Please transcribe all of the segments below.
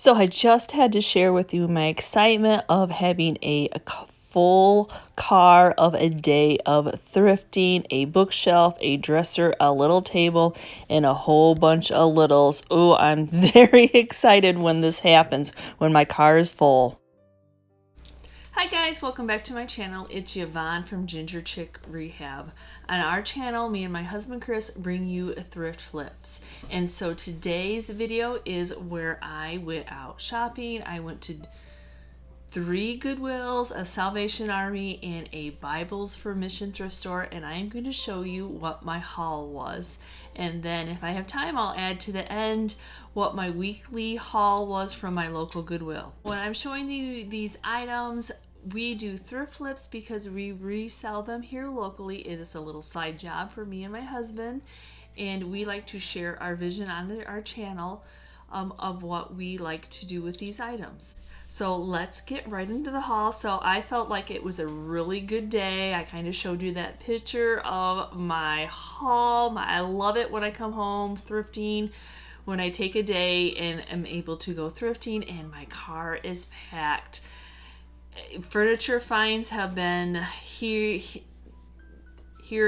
So I just had to share with you my excitement of having a full car of a day of thrifting, a bookshelf, a dresser, a little table, and a whole bunch of littles. Oh, I'm very excited when this happens, when my car is full. Hi guys, welcome back to my channel. It's Yvonne from Ginger Chick Rehab. On our channel, me and my husband Chris bring you thrift flips. And so today's video is where I went out shopping. I went to 3 Goodwills, a Salvation Army, and a Bibles for Mission thrift store, and I'm going to show you what my haul was. And then if I have time, I'll add to the end what my weekly haul was from my local Goodwill. When I'm showing you these items, we do thrift flips because we resell them here locally. It is a little side job for me and my husband, and we like to share our vision on our channel of what we like to do with these items. So let's get right into the haul. So I felt like it was a really good day. I kind of showed you that picture of my haul. I love it when I come home thrifting, when I take a day and am able to go thrifting and my car is packed. Furniture finds have been here,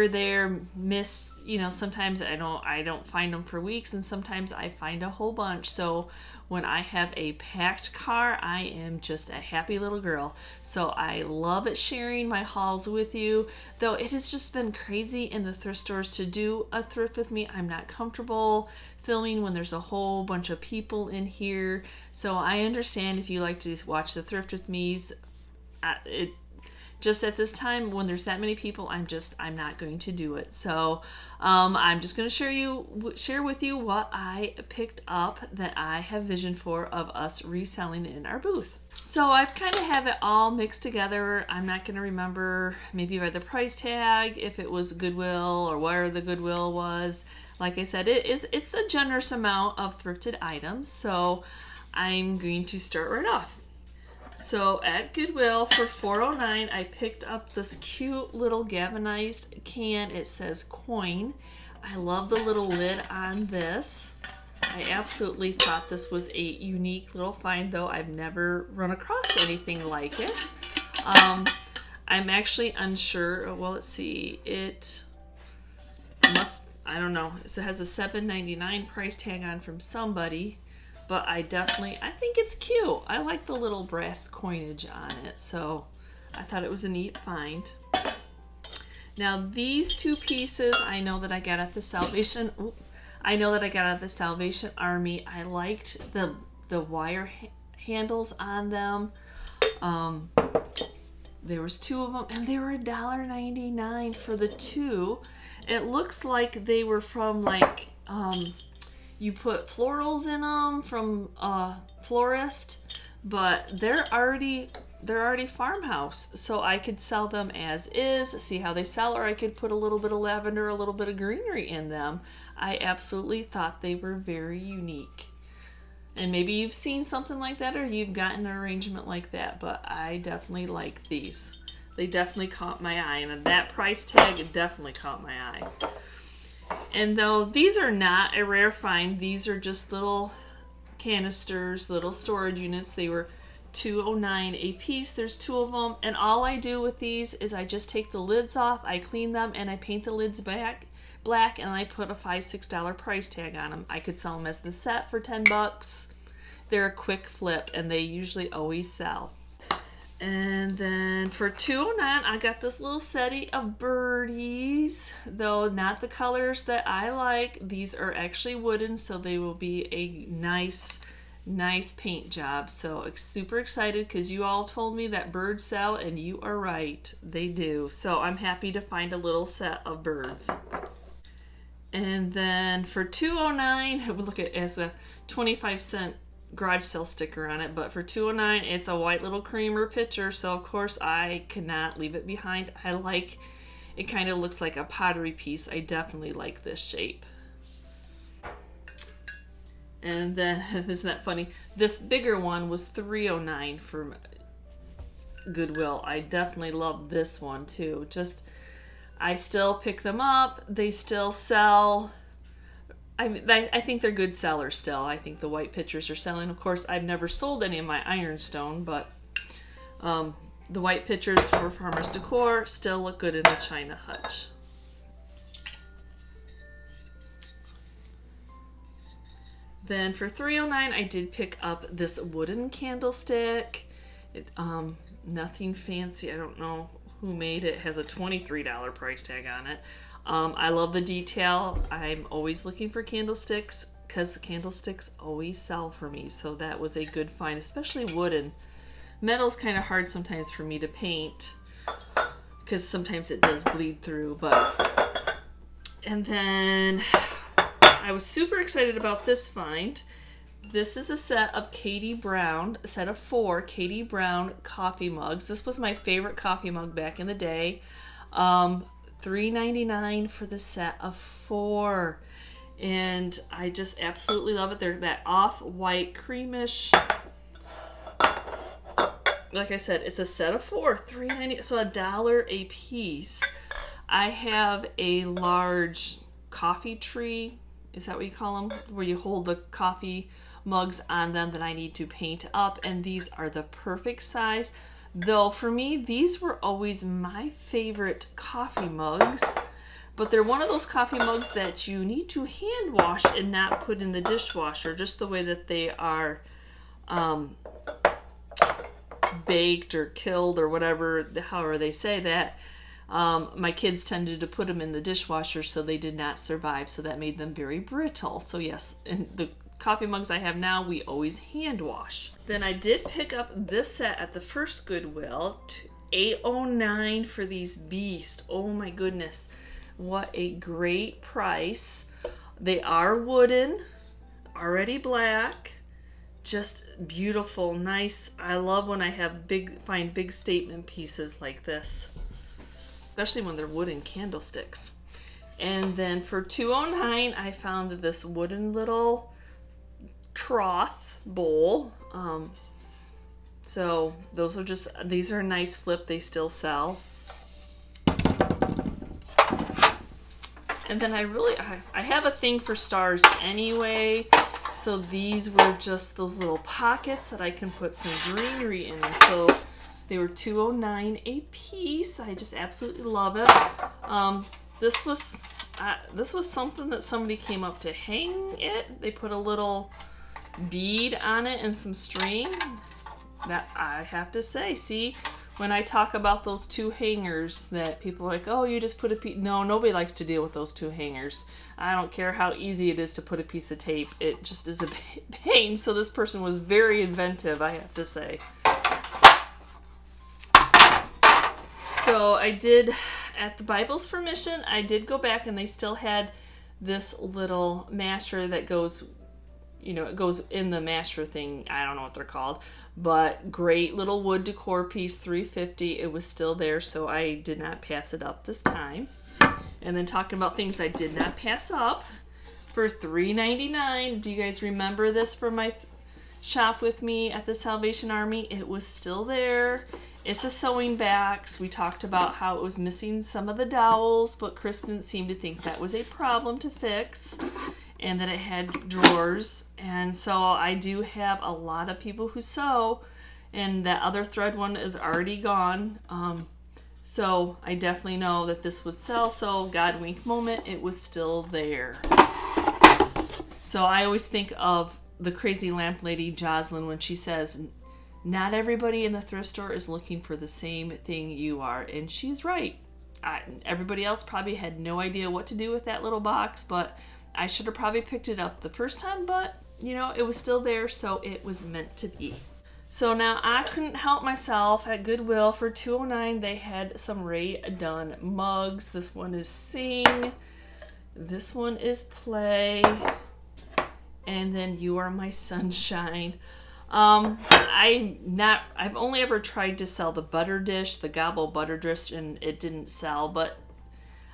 there, miss, sometimes I don't find them for weeks, and sometimes I find a whole bunch. So when I have a packed car, I am just a happy little girl. So I love it sharing my hauls with you, though it has just been crazy in the thrift stores to do a thrift with me. I'm not comfortable filming when there's a whole bunch of people in here. So I understand if you like to watch the thrift with me. Just at this time, when there's that many people, I'm not going to do it. So I'm just going to share with you what I picked up that I have vision for of us reselling in our booth. So I've kind of have it all mixed together. I'm not going to remember maybe by the price tag if it was Goodwill or where the Goodwill was. Like I said, it's a generous amount of thrifted items. So I'm going to start right off. So at Goodwill for $4.09, I picked up this cute little galvanized can. It says coin. I love the little lid on this. I absolutely thought this was a unique little find, though I've never run across anything like it. I'm actually unsure. Well, let's see. I don't know. It has a $7.99 price tag on from somebody. But I think it's cute. I like the little brass coinage on it, so I thought it was a neat find. Now these 2 pieces I know that I got at the Salvation Army. I liked the wire handles on them. There was 2 of them, and they were $1.99 for the 2. It looks like they were from like you put florals in them from a florist, but they're already farmhouse, so I could sell them as is, see how they sell, or I could put a little bit of lavender, a little bit of greenery in them. I absolutely thought they were very unique. And maybe you've seen something like that, or you've gotten an arrangement like that, but I definitely like these. They definitely caught my eye, and that price tag definitely caught my eye. And though these are not a rare find, these are just little canisters, little storage units. They were $2.09 a piece. There's 2 of them, and all I do with these is I just take the lids off, I clean them, and I paint the lids black, and I put a $5-6 price tag on them. I could sell them as the set for 10 bucks. They're a quick flip, and they usually always sell. And then for $2.09, I got this little set of birdies, though not the colors that I like. These are actually wooden, so they will be a nice paint job. So super excited because you all told me that birds sell, and you are right, they do. So I'm happy to find a little set of birds. And then for $2.09, look at it as a 25-cent garage sale sticker on it, but for $2.09 it's a white little creamer pitcher, so of course I could not leave it behind. I like it, kind of looks like a pottery piece. I definitely like this shape. And then isn't that funny, this bigger one was $3.09 from Goodwill. I definitely love this one too. I still pick them up, they still sell. I think they're good sellers still. I think the white pitchers are selling. Of course, I've never sold any of my ironstone, but the white pitchers for Farmhouse Decor still look good in a china hutch. Then for $3.09, I did pick up this wooden candlestick. Nothing fancy. I don't know who made it. It has a $23 price tag on it. I love the detail. I'm always looking for candlesticks because the candlesticks always sell for me. So that was a good find, especially wooden. Metal's kind of hard sometimes for me to paint because sometimes it does bleed through. And then I was super excited about this find. This is a set of Katie Brown, a set of 4 Katie Brown coffee mugs. This was my favorite coffee mug back in the day. $3.99 for the set of 4. And I just absolutely love it. They're that off-white creamish. Like I said, it's a set of 4, $3.99, so $1 a piece. I have a large coffee tree. Is that what you call them? Where you hold the coffee mugs on them that I need to paint up, and these are the perfect size. Though for me, these were always my favorite coffee mugs, but they're one of those coffee mugs that you need to hand wash and not put in the dishwasher, just the way that they are baked or killed or whatever, however they say that. My kids tended to put them in the dishwasher, so they did not survive, so that made them very brittle. So yes, and the coffee mugs I have now, we always hand wash. Then I did pick up this set at the first Goodwill, $8.09 for these beasts. Oh my goodness, what a great price. They are wooden, already black, just beautiful, nice. I love when I have find big statement pieces like this, especially when they're wooden candlesticks. And then for $2.09, I found this wooden little trough bowl. So those are just, these are a nice flip. They still sell. And then I have a thing for stars anyway. So these were just those little pockets that I can put some greenery in them. So they were $2.09 a piece. I just absolutely love it. This was something that somebody came up to hang it. They put a little bead on it and some string. That I have to say, see, when I talk about those 2 hangers that people are like, oh, you just put a piece. No, nobody likes to deal with those 2 hangers. I don't care how easy it is to put a piece of tape. It just is a pain. So this person was very inventive, I have to say. So I did, at the Bible's permission, I did go back and they still had this little masher that goes, you know, it goes in the masher thing. I don't know what they're called, but great little wood decor piece, $3.50. It was still there, so I did not pass it up this time. And then talking about things I did not pass up, for $3.99. Do you guys remember this from my shop with me at the Salvation Army? It was still there. It's a sewing box. We talked about how it was missing some of the dowels, but Chris didn't seem to think that was a problem to fix, and that it had drawers. And so I do have a lot of people who sew, and that other thread one is already gone. So I definitely know that this would sell. So God wink moment, it was still there. So I always think of the crazy lamp lady Jocelyn when she says, not everybody in the thrift store is looking for the same thing you are. And she's right. Everybody else probably had no idea what to do with that little box, but I should have probably picked it up the first time, but you know, it was still there, so it was meant to be. So now I couldn't help myself. At Goodwill for $2.09, they had some Ray Dunn mugs. This one is Sing. This one is Play. And then You Are My Sunshine. I've only ever tried to sell the butter dish, the Gobble butter dish, and it didn't sell, but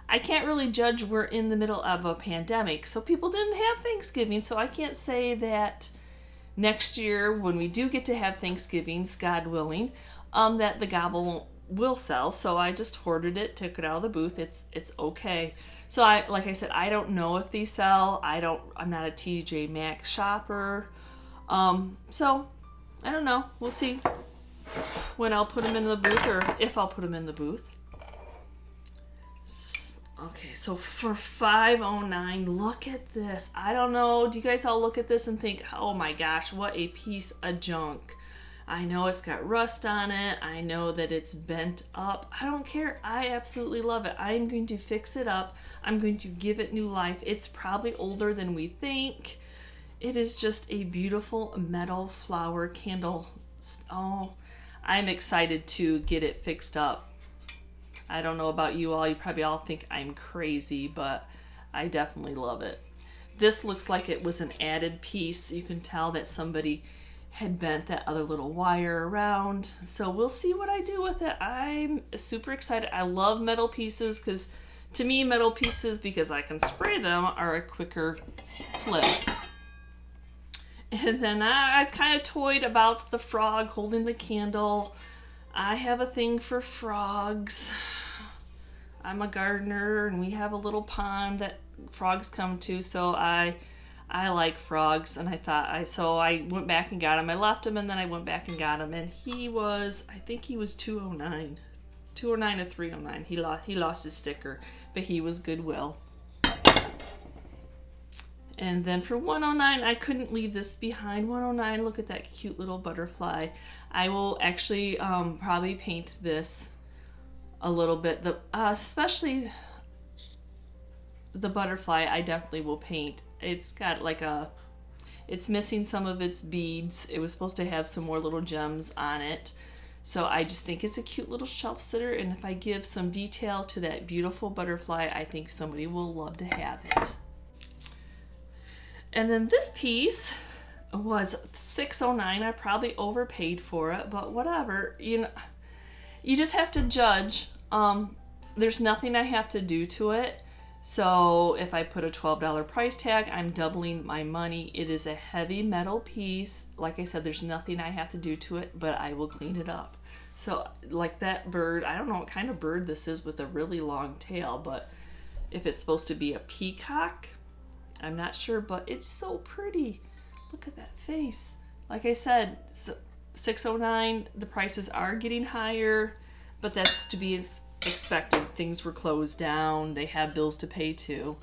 I can't really judge. We're in the middle of a pandemic, so people didn't have Thanksgiving, so I can't say that next year when we do get to have Thanksgivings, God willing, that the Gobble will sell. So I just hoarded it, took it out of the booth. It's okay. So like I said, I don't know if these sell. I'm not a TJ Maxx shopper. So I don't know. We'll see when I'll put them in the booth, or if I'll put them in the booth. Okay, so for $5.09, look at this. I don't know, do you guys all look at this and think, oh my gosh, what a piece of junk. I know it's got rust on it. I know that it's bent up. I don't care. I absolutely love it. I am going to fix it up. I'm going to give it new life. It's probably older than we think. It is just a beautiful metal flower candle. Oh, I'm excited to get it fixed up. I don't know about you all. You probably all think I'm crazy, but I definitely love it. This looks like it was an added piece. You can tell that somebody had bent that other little wire around. So we'll see what I do with it. I'm super excited. I love metal pieces because to me, metal pieces, because I can spray them, are a quicker flip. And then I kind of toyed about the frog holding the candle. I have a thing for frogs. I'm a gardener and we have a little pond that frogs come to, so I like frogs, and so I went back and got him. I left him and then I went back and got him, and he was, I think he was $2.09 or $3.09. He lost his sticker, but he was Goodwill. And then for $1.09, I couldn't leave this behind. $1.09, look at that cute little butterfly. I will actually probably paint this a little bit. Especially the butterfly, I definitely will paint. It's got like it's missing some of its beads. It was supposed to have some more little gems on it. So I just think it's a cute little shelf sitter, and if I give some detail to that beautiful butterfly, I think somebody will love to have it. And then this piece was $6.09. I probably overpaid for it, but whatever. You know, you just have to judge. There's nothing I have to do to it. So if I put a $12 price tag, I'm doubling my money. It is a heavy metal piece. Like I said, there's nothing I have to do to it, but I will clean it up. So like that bird, I don't know what kind of bird this is with a really long tail, but if it's supposed to be a peacock, I'm not sure, but it's so pretty. Look at that face. Like I said, $6.09, the prices are getting higher, but that's to be expected. Things were closed down. They have bills to pay too.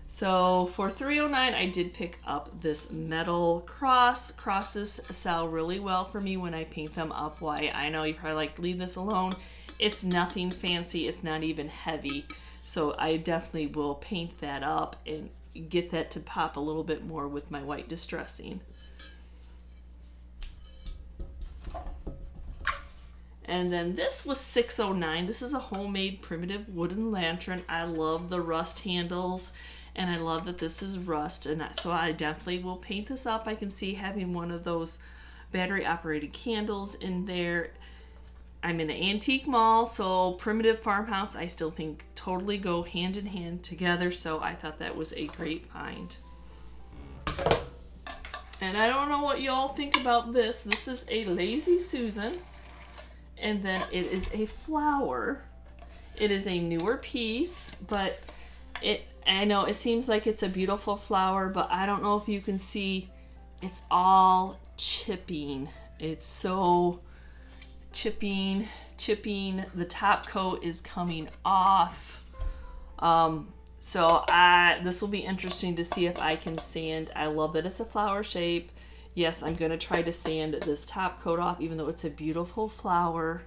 So for $3.09, I did pick up this metal cross. Crosses sell really well for me when I paint them up white. I know you probably like, leave this alone. It's nothing fancy. It's not even heavy. So I definitely will paint that up and get that to pop a little bit more with my white distressing. And then this was $6.09. This is a homemade primitive wooden lantern. I love the rust handles, and I love that this is rust, and so I definitely will paint this up. I can see having one of those battery operated candles in there. I'm in an antique mall, so primitive farmhouse I still think totally go hand in hand together, so I thought that was a great find. And I don't know what y'all think about this. This is a Lazy Susan, and then it is a flower. It is a newer piece, but I know it seems like it's a beautiful flower, but I don't know if you can see, it's all chipping. It's so chipping. The top coat is coming off. So this will be interesting to see if I can sand. I love that it's a flower shape. Yes, I'm going to try to sand this top coat off, even though it's a beautiful flower.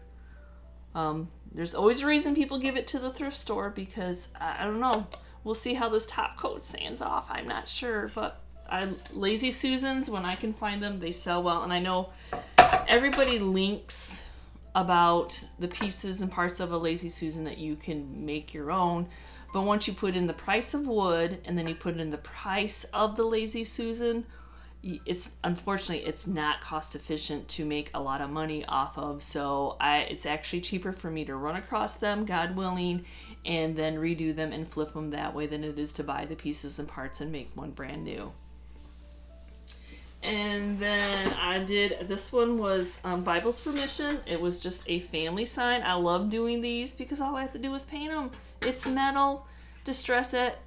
There's always a reason people give it to the thrift store, because I don't know. We'll see how this top coat sands off. I'm not sure, but Lazy Susans, when I can find them, they sell well. And I know everybody links about the pieces and parts of a Lazy Susan that you can make your own. But once you put in the price of wood and then you put in the price of the Lazy Susan, unfortunately it's not cost efficient to make a lot of money off of. So it's actually cheaper for me to run across them, God willing, and then redo them and flip them that way than it is to buy the pieces and parts and make one brand new. And then this one was Bibles for Mission. It was just a family sign. I love doing these because all I have to do is paint them. It's metal. distress it.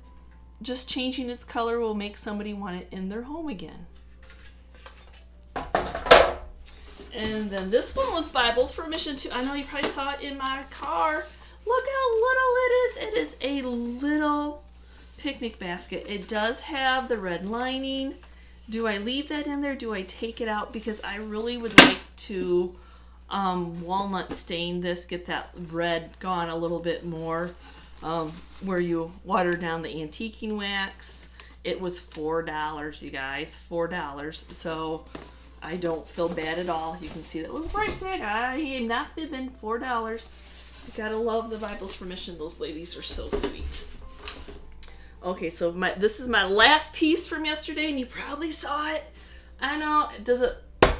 Just changing its color will make somebody want it in their home again. And then this one was Bibles for Mission 2. I know you probably saw it in my car. Look how little it is. It is a little picnic basket. It does have the red lining. Do I leave that in there? Do I take it out? Because I really would like to walnut stain this, get that red gone a little bit more, where you water down the antiquing wax. It was $4, you guys, $4. So I don't feel bad at all. You can see that little price tag. I am not fibbing, $4. You gotta love the Bibles for Mission. Those ladies are so sweet. Okay, so this is my last piece from yesterday, and you probably saw it. I know,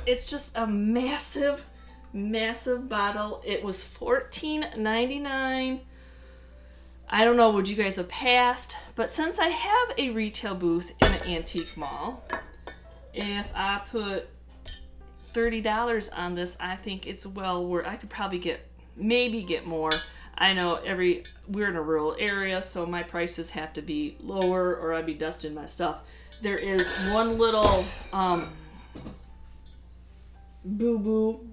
it's just a massive, massive bottle. It was $14.99. I don't know, would you guys have passed? But since I have a retail booth in an antique mall, if I put $30 on this, I think it's well worth. I could probably maybe get more. I know we're in a rural area, so my prices have to be lower or I'd be dusting my stuff. There is one little boo-boo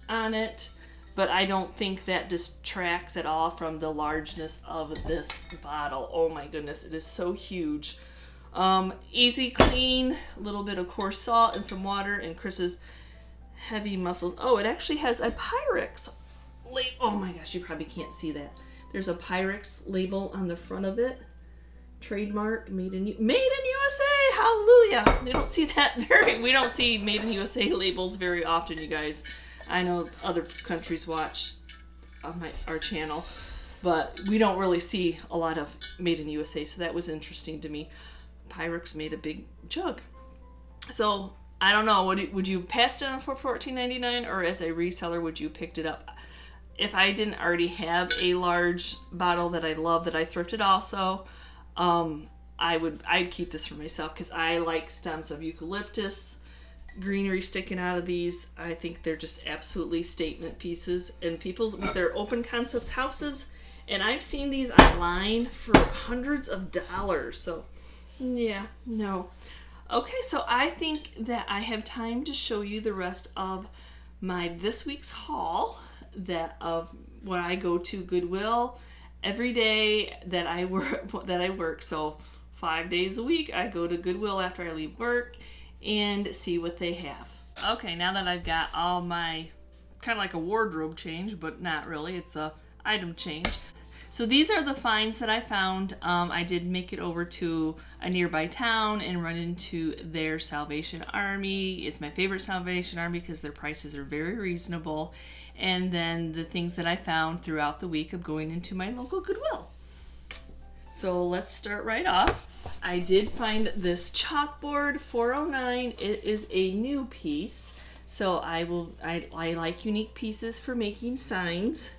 on it, but I don't think that distracts at all from the largeness of this bottle. Oh my goodness, it is so huge. Easy clean, a little bit of coarse salt and some water and Chris's heavy mussels. Oh, it actually has a Pyrex. Oh my gosh, you probably can't see that. There's a Pyrex label on the front of it. Trademark, made in USA. Hallelujah. We don't see made in USA labels very often, you guys. I know other countries watch our channel, but we don't really see a lot of made in USA, so that was interesting to me. Pyrex made a big jug. So I don't know, would you pass it on for $14.99, or as a reseller would you picked it up? If I didn't already have a large bottle that I love that I thrifted also, I'd keep this for myself because I like stems of eucalyptus, greenery sticking out of these. I think they're just absolutely statement pieces, and people with their open concepts houses, and I've seen these online for hundreds of dollars. So yeah, no. Okay, so I think that I have time to show you the rest of my this week's haul. When I go to Goodwill every day that I work. So 5 days a week I go to Goodwill after I leave work and see what they have. Okay, now that I've got all my kind of like a wardrobe change, but not really, it's a item change. So these are the finds that I found. I did make it over to a nearby town and run into their Salvation Army. It's my favorite Salvation Army because their prices are very reasonable. And then the things that I found throughout the week of going into my local Goodwill. So let's start right off. I did find this chalkboard, $4.09. It is a new piece. So I like unique pieces for making signs.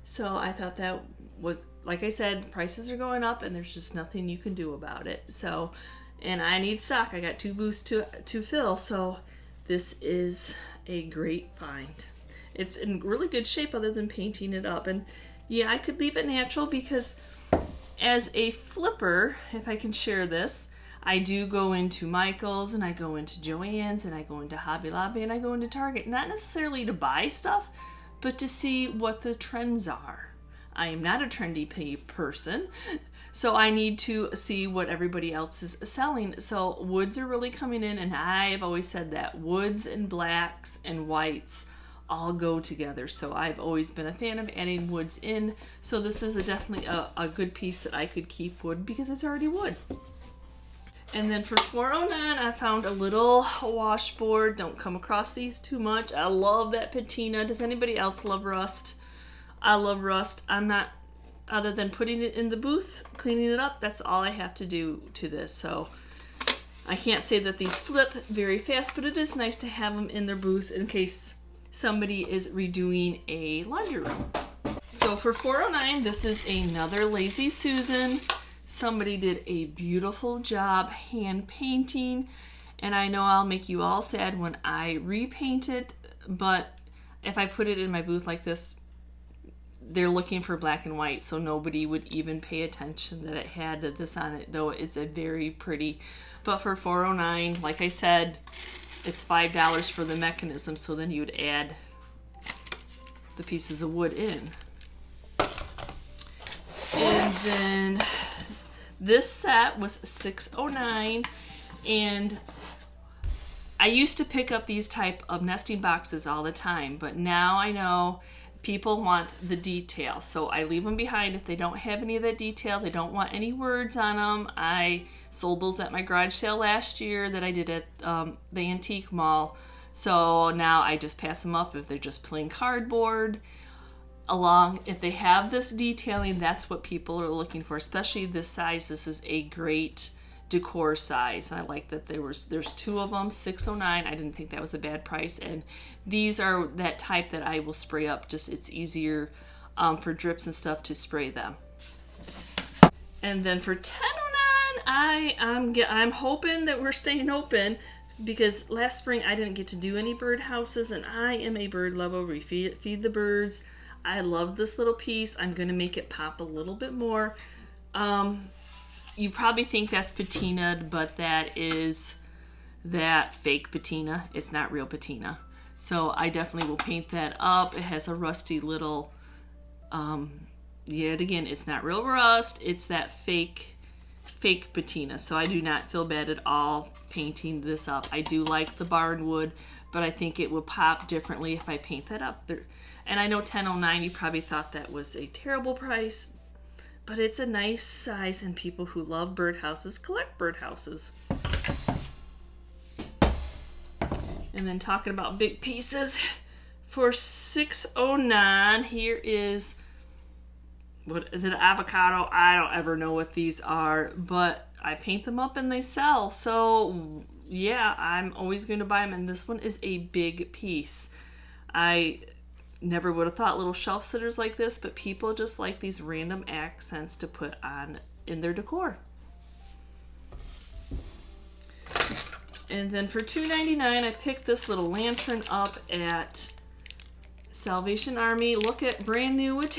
So I thought that was, like I said, prices are going up and there's just nothing you can do about it. So, and I need stock. I got 2 booths to fill. So this is a great find. It's in really good shape other than painting it up. And yeah, I could leave it natural because as a flipper, if I can share this, I do go into Michael's and I go into Joann's and I go into Hobby Lobby and I go into Target. Not necessarily to buy stuff, but to see what the trends are. I am not a trendy person, so I need to see what everybody else is selling. So woods are really coming in, and I've always said that woods and blacks and whites all go together. So I've always been a fan of adding woods in. So this is definitely a good piece that I could keep wood because it's already wood. And then for $4.09, I found a little washboard. Don't come across these too much. I love that patina. Does anybody else love rust? I love rust. I'm not, other than putting it in the booth, cleaning it up, that's all I have to do to this. So I can't say that these flip very fast, but it is nice to have them in their booth in case somebody is redoing a laundry room. So for $4.09, this is another Lazy Susan. Somebody did a beautiful job hand painting, and I know I'll make you all sad when I repaint it, but if I put it in my booth like this, they're looking for black and white, so nobody would even pay attention that it had this on it, though it's a very pretty. But for $4.09, like I said, it's $5 for the mechanism, so then you would add the pieces of wood in. And then this set was $6.09, and I used to pick up these type of nesting boxes all the time, but now I know people want the detail, so I leave them behind. If they don't have any of that detail, they don't want any words on them. I sold those at my garage sale last year that I did at the antique mall, so now I just pass them up if they're just plain cardboard. If they have this detailing, that's what people are looking for, especially this size. This is a great decor size. I like that there's two of them, $6.09. I didn't think that was a bad price, and these are that type that I will spray up. Just it's easier for drips and stuff to spray them. And then for $10.09, I'm hoping that we're staying open, because last spring I didn't get to do any bird houses, and I am a bird lover. We feed the birds. I love this little piece. I'm going to make it pop a little bit more. You probably think that's patinaed, but that is that fake patina. It's not real patina. So I definitely will paint that up. It has a rusty little, yet again, it's not real rust. It's that fake patina. So I do not feel bad at all painting this up. I do like the barnwood, but I think it would pop differently if I paint that up. And I know $10.09, you probably thought that was a terrible price, but it's a nice size, and people who love birdhouses collect birdhouses. And then talking about big pieces, for $6.09, here is, what is it, avocado? I don't ever know what these are, but I paint them up and they sell. So yeah, I'm always going to buy them, and this one is a big piece. I never would have thought little shelf sitters like this, but people just like these random accents to put on in their decor. And then for $2.99, I picked this little lantern up at Salvation Army. Look at brand new with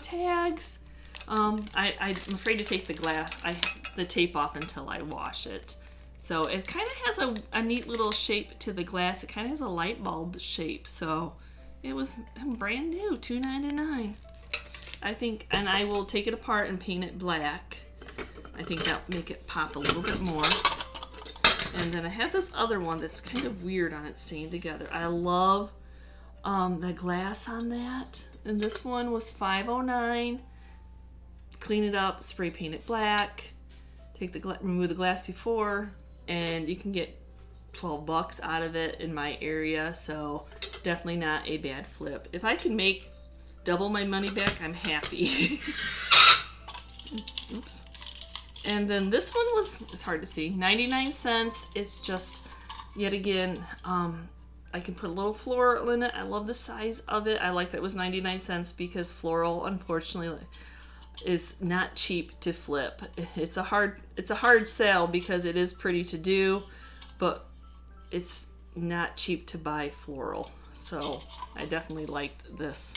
tags. I'm afraid to take the tape off until I wash it. So it kind of has a neat little shape to the glass. It kind of has a light bulb shape. So it was brand new, $2.99. I think, and I will take it apart and paint it black. I think that'll make it pop a little bit more. And then I have this other one that's kind of weird on it staying together. I love the glass on that. And this one was $5.09. Clean it up, spray paint it black. Remove the glass before, and you can get $12 out of it in my area, so definitely not a bad flip. If I can make double my money back, I'm happy. Oops. And then this one it's hard to see, 99 cents. It's just, yet again, I can put a little floral in it. I love the size of it. I like that it was 99 cents because floral, unfortunately, is not cheap to flip. It's a hard sale because it is pretty to do, but it's not cheap to buy floral. So I definitely liked this.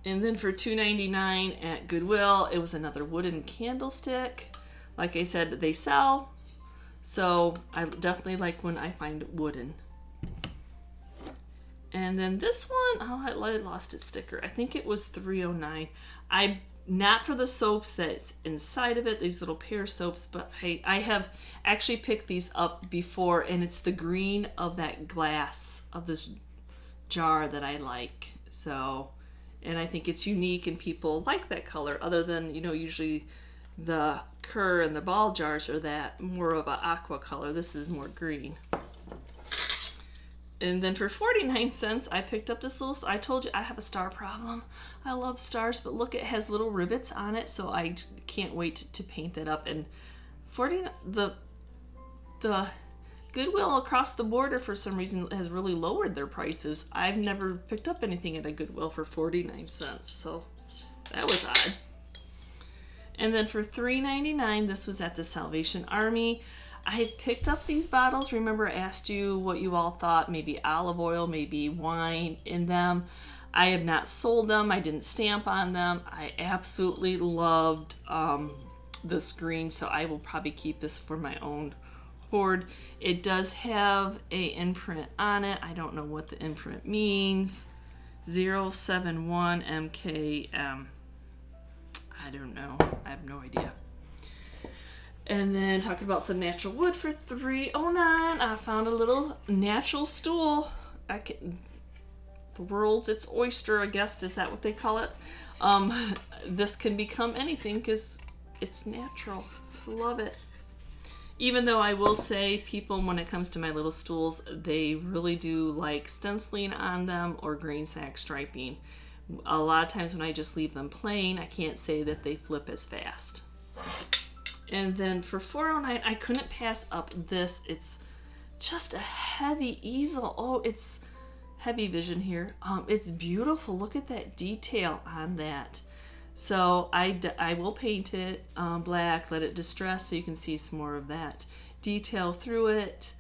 And then for $2.99 at Goodwill, it was another wooden candlestick. Like I said, they sell, so I definitely like when I find wooden. And then this one, oh, I lost its sticker. I think it was $3.09. Not for the soaps that's inside of it, these little pear soaps, but I have actually picked these up before, and it's the green of that glass of this jar that I like. So, and I think it's unique, and people like that color, other than, you know, usually the Kerr and the ball jars are that more of an aqua color. This is more green. And then for 49 cents, I picked up this little, I told you I have a star problem. I love stars, but look, it has little rivets on it, so I can't wait to paint that up. And the Goodwill across the border, for some reason, has really lowered their prices. I've never picked up anything at a Goodwill for 49 cents, so that was odd. And then for $3.99, this was at the Salvation Army. I picked up these bottles. Remember, I asked you what you all thought, maybe olive oil, maybe wine in them. I have not sold them. I didn't stamp on them. I absolutely loved this green, so I will probably keep this for my own board. It does have a imprint on it. I don't know what the imprint means. 071 MKM. I don't know. I have no idea. And then talking about some natural wood for $3.09. I found a little natural stool. The world's its oyster, I guess. Is that what they call it? This can become anything because it's natural. Love it. Even though I will say, people, when it comes to my little stools, they really do like stenciling on them or green sack striping. A lot of times when I just leave them plain, I can't say that they flip as fast. And then for $4.09, I couldn't pass up this. It's just a heavy easel. Oh, it's heavy vision here. It's beautiful. Look at that detail on that. So I will paint it black, let it distress so you can see some more of that detail through it.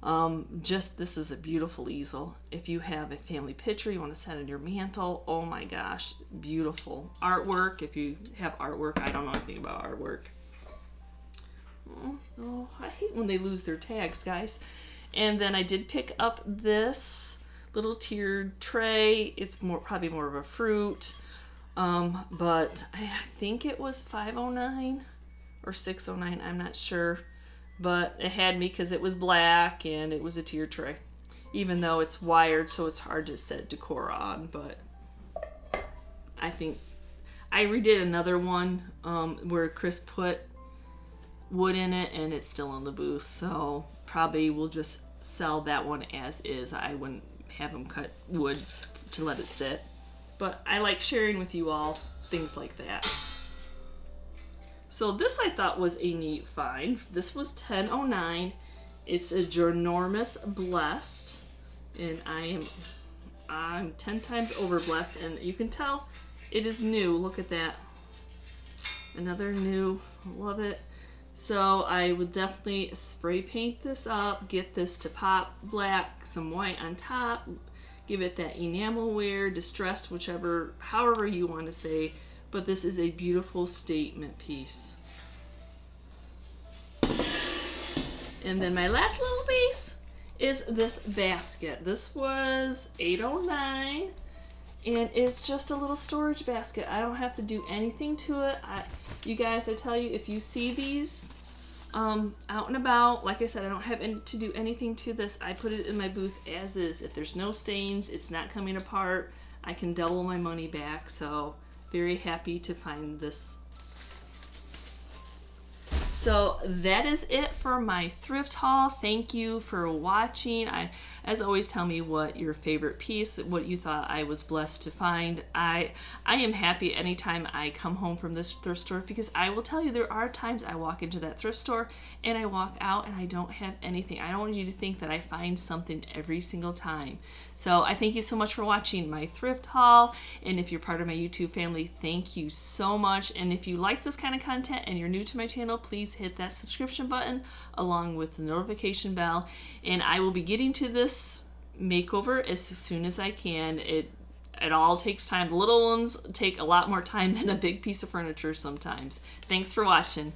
This is a beautiful easel. If you have a family picture you want to set on your mantle, oh my gosh, beautiful. Artwork, if you have artwork, I don't know anything about artwork. Oh, I hate when they lose their tags, guys. And then I did pick up this little tiered tray. It's probably more of a fruit, but I think it was $5.09 or $6.09. I'm not sure, but it had me because it was black and it was a tiered tray. Even though it's wired, so it's hard to set decor on. But I think I redid another one where Chris put wood in it, and it's still in the booth. So probably we'll just sell that one as is. I wouldn't have them cut wood to let it sit, but I like sharing with you all things like that. So this I thought was a neat find. This was $10.09. It's a ginormous blessed, and I'm 10 times over blessed, and you can tell it is new. Look at that, another new. Love it. So I would definitely spray paint this up, get this to pop black, some white on top, give it that enamel wear, distressed, however you want to say, but this is a beautiful statement piece. And then my last little piece is this basket. This was $8.09, and it's just a little storage basket. I don't have to do anything to it. You guys, I tell you, if you see these out and about, like I said, I don't have to do anything to this. I put it in my booth as is. If there's no stains, it's not coming apart, I can double my money back. So very happy to find this. So that is it for my thrift haul. Thank you for watching. As always, tell me what your favorite piece, what you thought I was blessed to find. I am happy anytime I come home from this thrift store, because I will tell you, there are times I walk into that thrift store and I walk out and I don't have anything. I don't want you to think that I find something every single time. So I thank you so much for watching my thrift haul, and if you're part of my YouTube family, thank you so much. And if you like this kind of content and you're new to my channel, please hit that subscription button along with the notification bell, and I will be getting to this makeover as soon as I can. It all takes time. The little ones take a lot more time than a big piece of furniture sometimes. Thanks for watching.